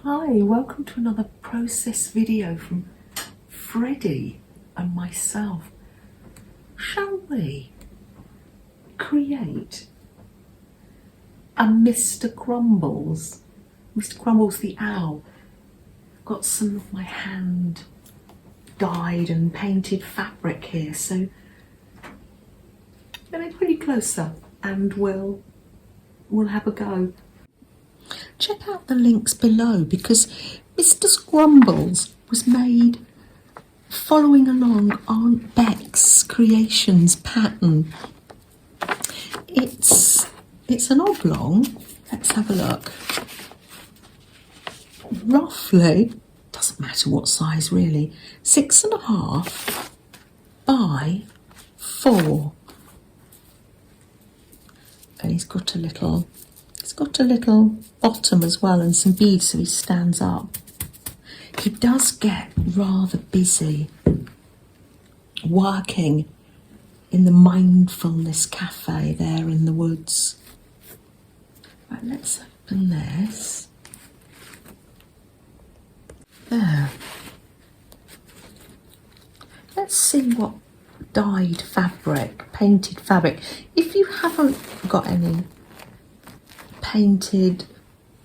Hi, welcome to another process video from Freddie and myself. Shall we create a Mr. Crumbles? Mr. Crumbles the owl. I've got some of my hand dyed and painted fabric here, so let me put you closer and we'll have a go. Check out the links below because Mr. Scrumbles was made following along Aunt Beck's Creations pattern. It's an oblong. Let's have a look. Roughly, doesn't matter what size really, 6.5 by 4. And he's got a little bottom as well and some beads so he stands up. He does get rather busy working in the mindfulness cafe there in the woods. Right, let's open this. There. Let's see what dyed fabric, painted fabric. If you haven't got any painted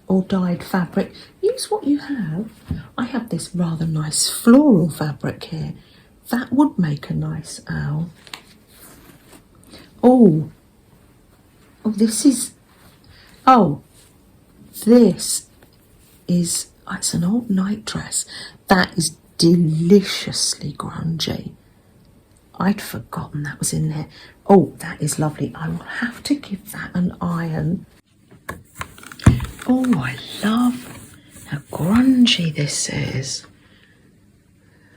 or dyed fabric, use what you have. I have this rather nice floral fabric here. That would make a nice owl. This is it's an old night dress. That is deliciously grungy. I'd forgotten that was in there. Oh, that is lovely. I will have to give that an iron. Oh, I love how grungy this is.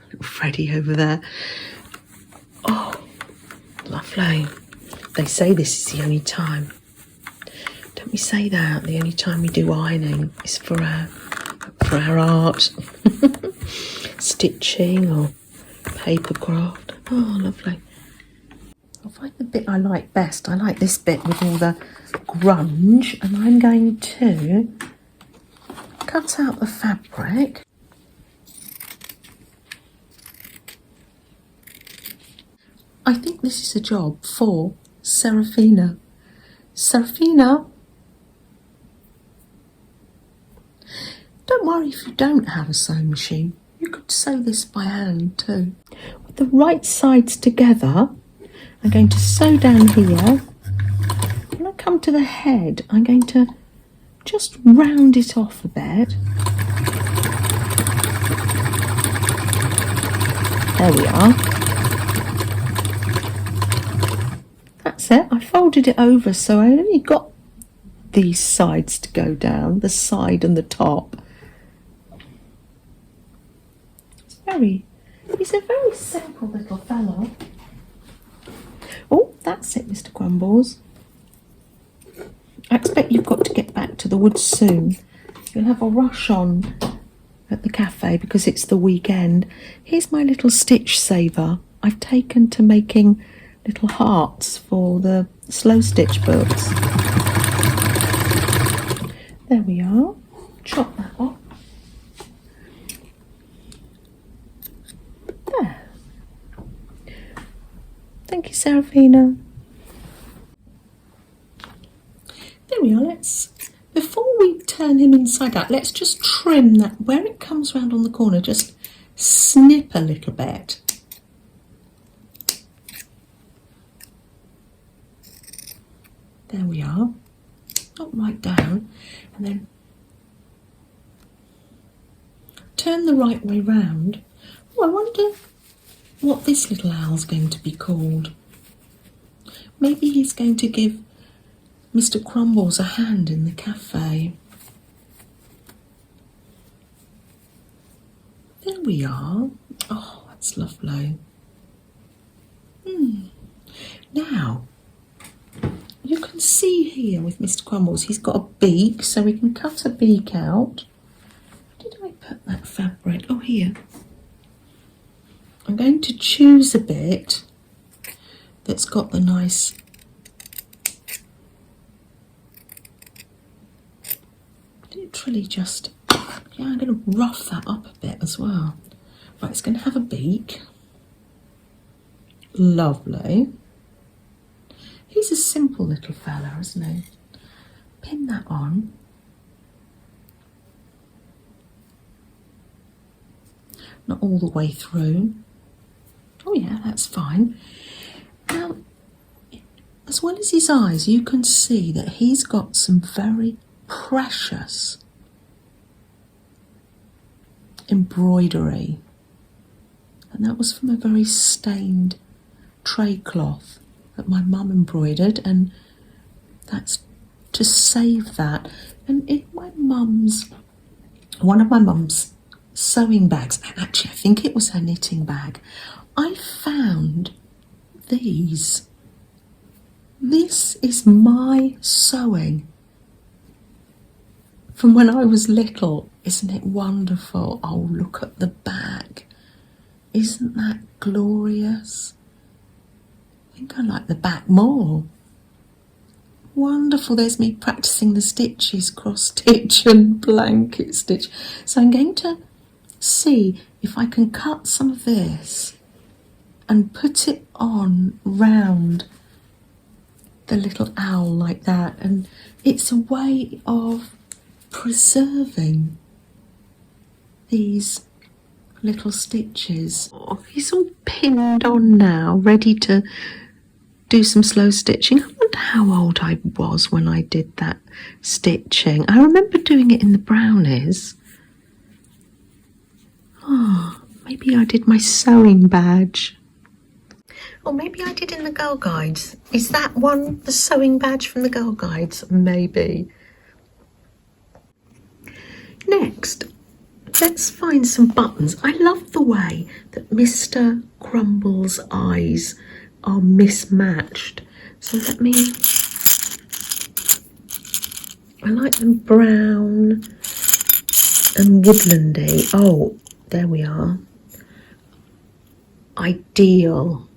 Little Freddie over there. Oh, lovely. They say this is the only time. Don't we say that? The only time we do ironing is for our art. Stitching or paper craft. Oh, lovely. I'll find the bit I like best. I like this bit with all the grunge, and I'm going to cut out the fabric. I think this is a job for Serafina. Serafina, don't worry if you don't have a sewing machine. You could sew this by hand too. With the right sides together, I'm going to sew down here. When I come to the head, I'm going to just round it off a bit. There we are. That's it. I folded it over so I only got these sides to go down, the side and the top. He's a very simple little fellow. Oh, that's it, Mr. Crumbles. I expect you've got to get back to the woods soon. You'll have a rush on at the cafe because it's the weekend. Here's my little stitch saver I've taken to making little hearts for the slow stitch books. There we are. Chop that off. There. Thank you, Serafina. There we are. Before we turn him inside out, let's just trim that where it comes round on the corner. Just snip a little bit. There we are. Not right down, and then turn the right way round. Oh, I wonder what this little owl's going to be called. Maybe he's going to give Mr. Crumbles a hand in the cafe. There we are. Oh, that's lovely. Now, you can see here with Mr. Crumbles, he's got a beak, so we can cut a beak out. Where did I put that fabric? Oh, here. I'm going to choose a bit that's got the nice literally just Yeah, I'm going to rough that up a bit as well. Right, it's going to have a beak. Lovely. He's a simple little fella, isn't he? Pin that on. Not all the way through. Oh yeah, that's fine. Now, as well as his eyes, you can see that he's got some very precious embroidery. And that was from a very stained tray cloth that my mum embroidered, and that's to save that. And in one of my mum's sewing bags, actually I think it was her knitting bag, I found these. This is my sewing from when I was little. Isn't it wonderful? Oh, look at the back. Isn't that glorious? I think I like the back more. Wonderful. There's me practicing the stitches, cross stitch and blanket stitch. So I'm going to see if I can cut some of this and put it on round the little owl like that. And it's a way of preserving these little stitches. Oh, he's all pinned on now, ready to do some slow stitching. I wonder how old I was when I did that stitching. I remember doing it in the brownies. Oh, maybe I did my sewing badge. Or maybe I did in the Girl Guides. Is that one the sewing badge from the Girl Guides? Maybe. Next, let's find some buttons. I love the way that Mr. Crumble's eyes are mismatched. So I like them brown and woodlandy. Oh, there we are. Ideal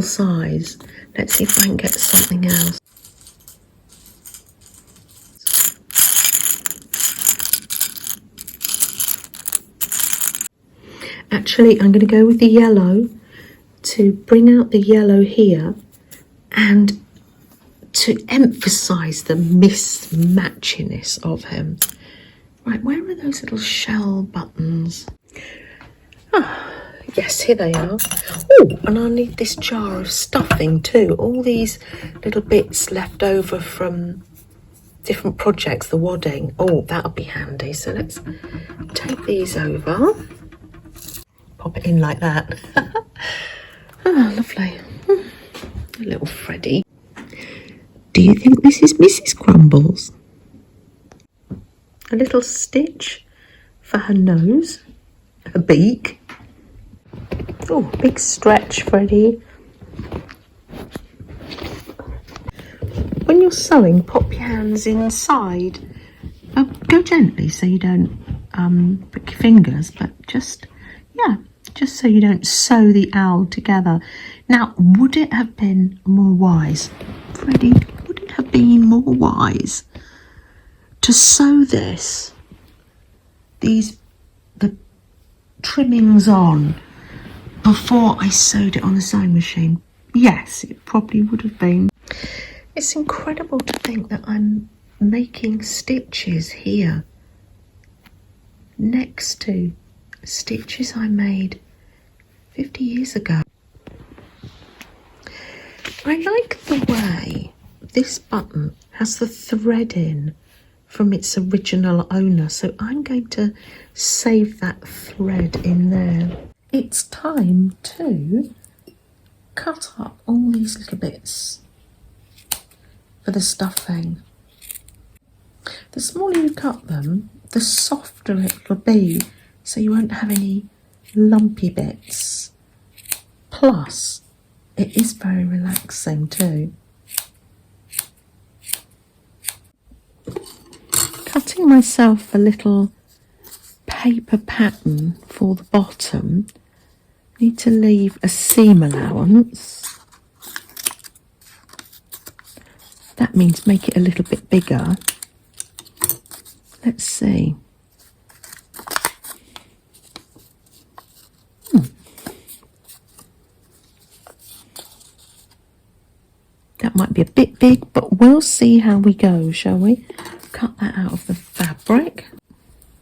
size. Let's see if I can get something else. Actually, I'm going to go with the yellow to bring out the yellow here and to emphasise the mismatchiness of him. Right, where are those little shell buttons? Ah, yes, here they are. Oh, and I need this jar of stuffing too. All these little bits left over from different projects, the wadding. Oh, that'll be handy. So let's take these over. Pop it in like that. Oh, lovely. A little Freddy. Do you think this is Mrs. Crumbles? A little stitch for her nose, her beak. Oh, big stretch, Freddy. When you're sewing, pop your hands inside. Go gently so you don't prick your fingers, but just so you don't sew the owl together. Now, would it have been more wise, Freddie, would it have been more wise to sew the trimmings on before I sewed it on the sewing machine? Yes, it probably would have been. It's incredible to think that I'm making stitches here next to stitches I made 50 years ago. I like the way this button has the thread in from its original owner, so I'm going to save that thread in there. It's time to cut up all these little bits for the stuffing. The smaller you cut them, the softer it will be, so you won't have any lumpy bits. Plus, it is very relaxing too. Cutting myself a little paper pattern for the bottom. Need to leave a seam allowance. That means make it a little bit bigger. Let's see. That might be a bit big, but we'll see how we go, shall we? Cut that out of the fabric.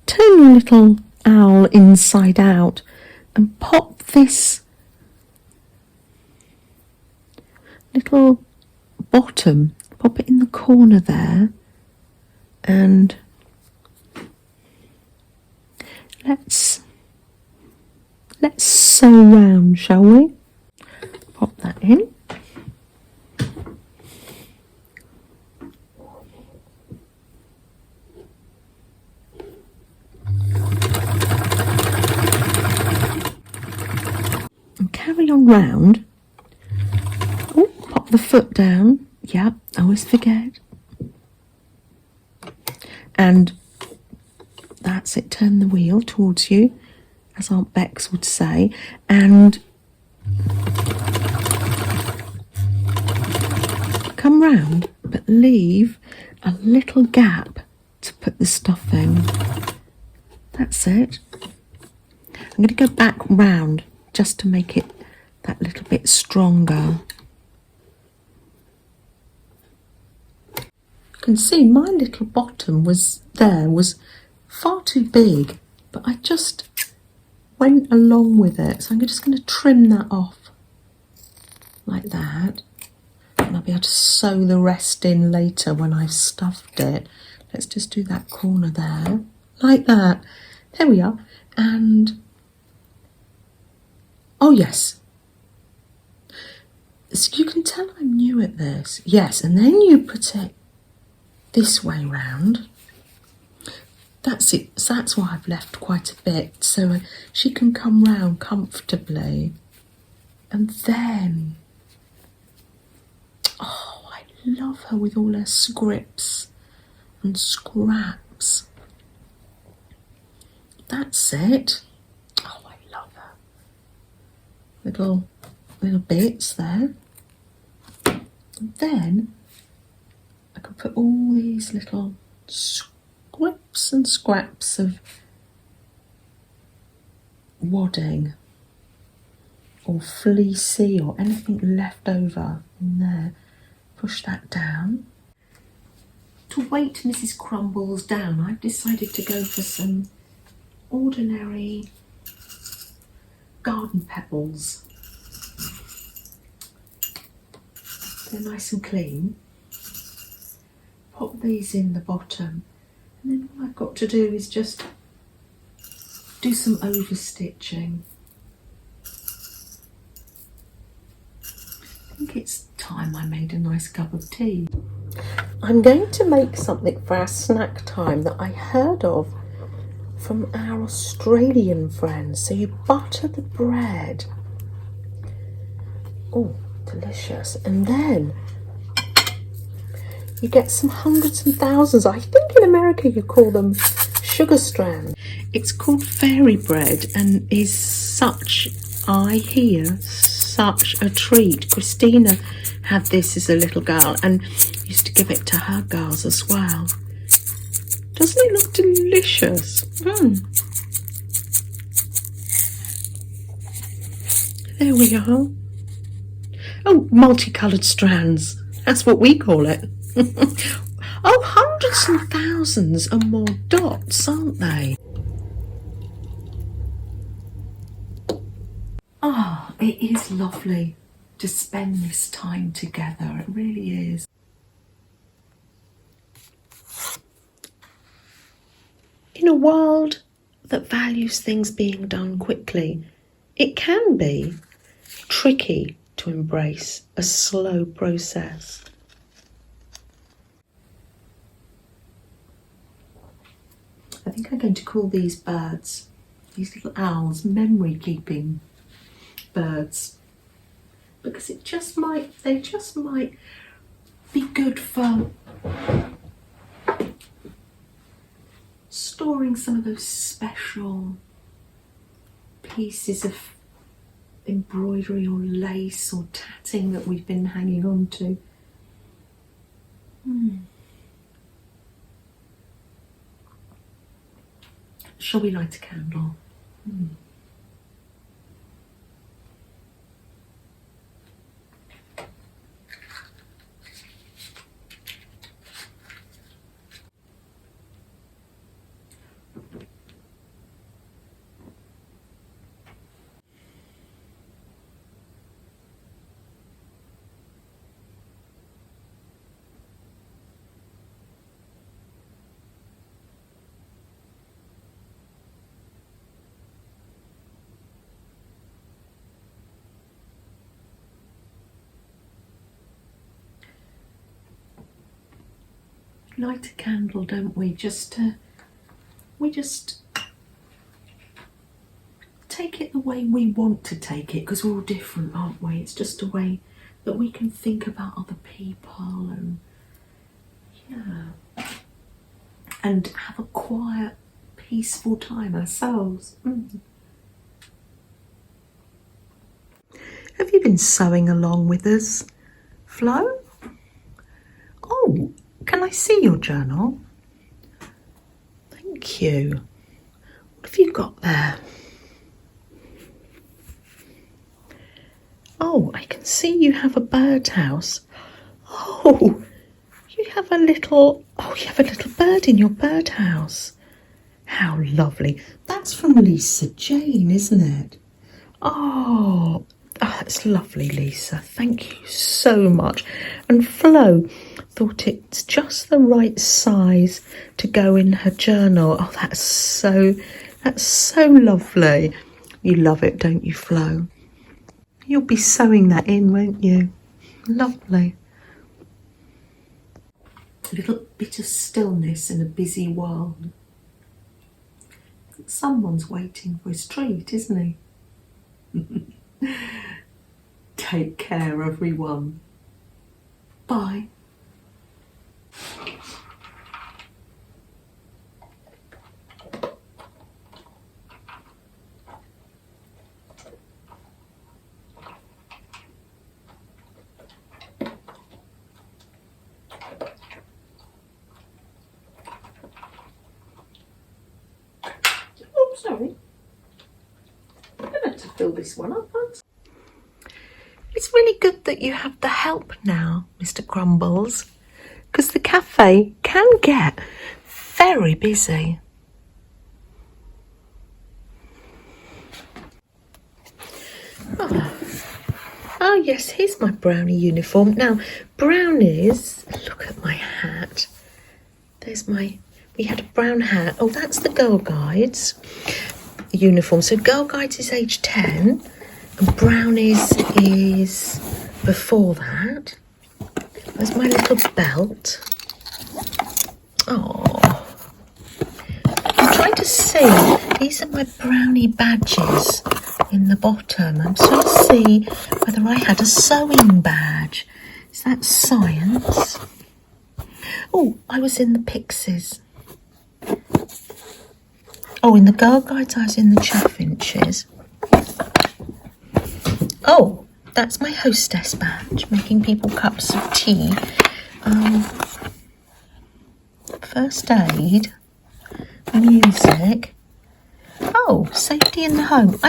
Turn your little owl inside out and pop this little bottom, pop it in the corner there, and let's sew round, shall we? Pop that in. And carry on round. Oh, pop the foot down. Yeah, I always forget. And that's it, turn the wheel towards you, as Aunt Bex would say, and come round, but leave a little gap to put the stuff in. That's it. I'm going to go back round just to make it that little bit stronger. You can see my little bottom was far too big, but I just went along with it. So I'm just going to trim that off like that, and I'll be able to sew the rest in later when I've stuffed it. Let's just do that corner there, like that. There we are. And oh yes, so you can tell I'm new at this. Yes, and then you put it this way round. That's it. So that's why I've left quite a bit, so she can come round comfortably. And then, oh, I love her with all her scripts and scraps. That's it. Oh, I love her. Little bits there. And then I could put all these little scripts and scraps of wadding or fleecy or anything left over in there. Push that down. To weight Mrs. Crumbles down, I've decided to go for some ordinary garden pebbles. They're nice and clean. Pop these in the bottom, and then all I've got to do is just do some over stitching. I think it's time I made a nice cup of tea. I'm going to make something for our snack time that I heard of from our Australian friends. So you butter the bread. Oh, delicious. And then you get some hundreds and thousands. I think in America you call them sugar strands. It's called fairy bread and is such, I hear, such a treat. Christina had this as a little girl and used to give it to her girls as well. Doesn't it look delicious? There we are. Oh, multicoloured strands. That's what we call it. Oh, hundreds and thousands and more dots, aren't they? Ah, it is lovely to spend this time together. It really is. In a world that values things being done quickly, it can be tricky to embrace a slow process. I think I'm going to call these birds, these little owls, memory keeping birds, because they just might be good for storing some of those special pieces of embroidery or lace or tatting that we've been hanging on to. Shall we light a candle? Light a candle, don't we? We just take it the way we want to take it, because we're all different, aren't we? It's just a way that we can think about other people and and have a quiet, peaceful time ourselves. Have you been sewing along with us, Flo? Oh, can I see your journal? Thank you. What have you got there? Oh, I can see you have a birdhouse. Oh, you have a little bird in your birdhouse. How lovely. That's from Lisa Jane, isn't it? Oh, that's lovely, Lisa. Thank you so much. And Flo thought it's just the right size to go in her journal. Oh, that's so lovely. You love it, don't you, Flo? You'll be sewing that in, won't you? Lovely. A little bit of stillness in a busy world. Someone's waiting for his treat, isn't he? Take care, everyone. Bye. Oh, sorry. I'm going to have to fill this one up, aren't I? It's really good that you have the help now, Mr. Crumbles, because the cafe can get very busy. Oh yes, here's my brownie uniform. Now, brownies, look at my hat. We had a brown hat. Oh, that's the Girl Guides uniform. So Girl Guides is age 10 and brownies is before that. There's my little belt. Oh, I'm trying to see. These are my brownie badges in the bottom. I'm trying to see whether I had a sewing badge. Is that science? Oh, I was in the Pixies. Oh, in the Girl Guides I was in the Chaffinches. Oh, that's my hostess badge, making people cups of tea. First aid, music. Oh, safety in the home.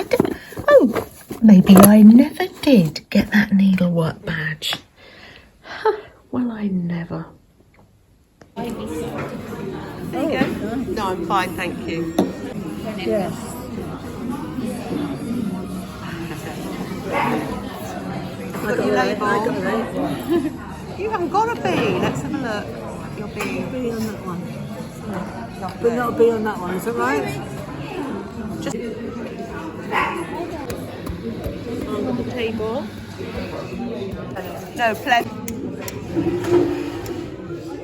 Oh, maybe I never did get that needlework badge. Huh, well, I never. There you go. No, I'm fine, thank you. Yes. Got your label. I got a label. You haven't got a bee. Let's have a look. Your bee. Be on that one. Lovely. But not be on that one, is that right? Just on the table. No, plenty.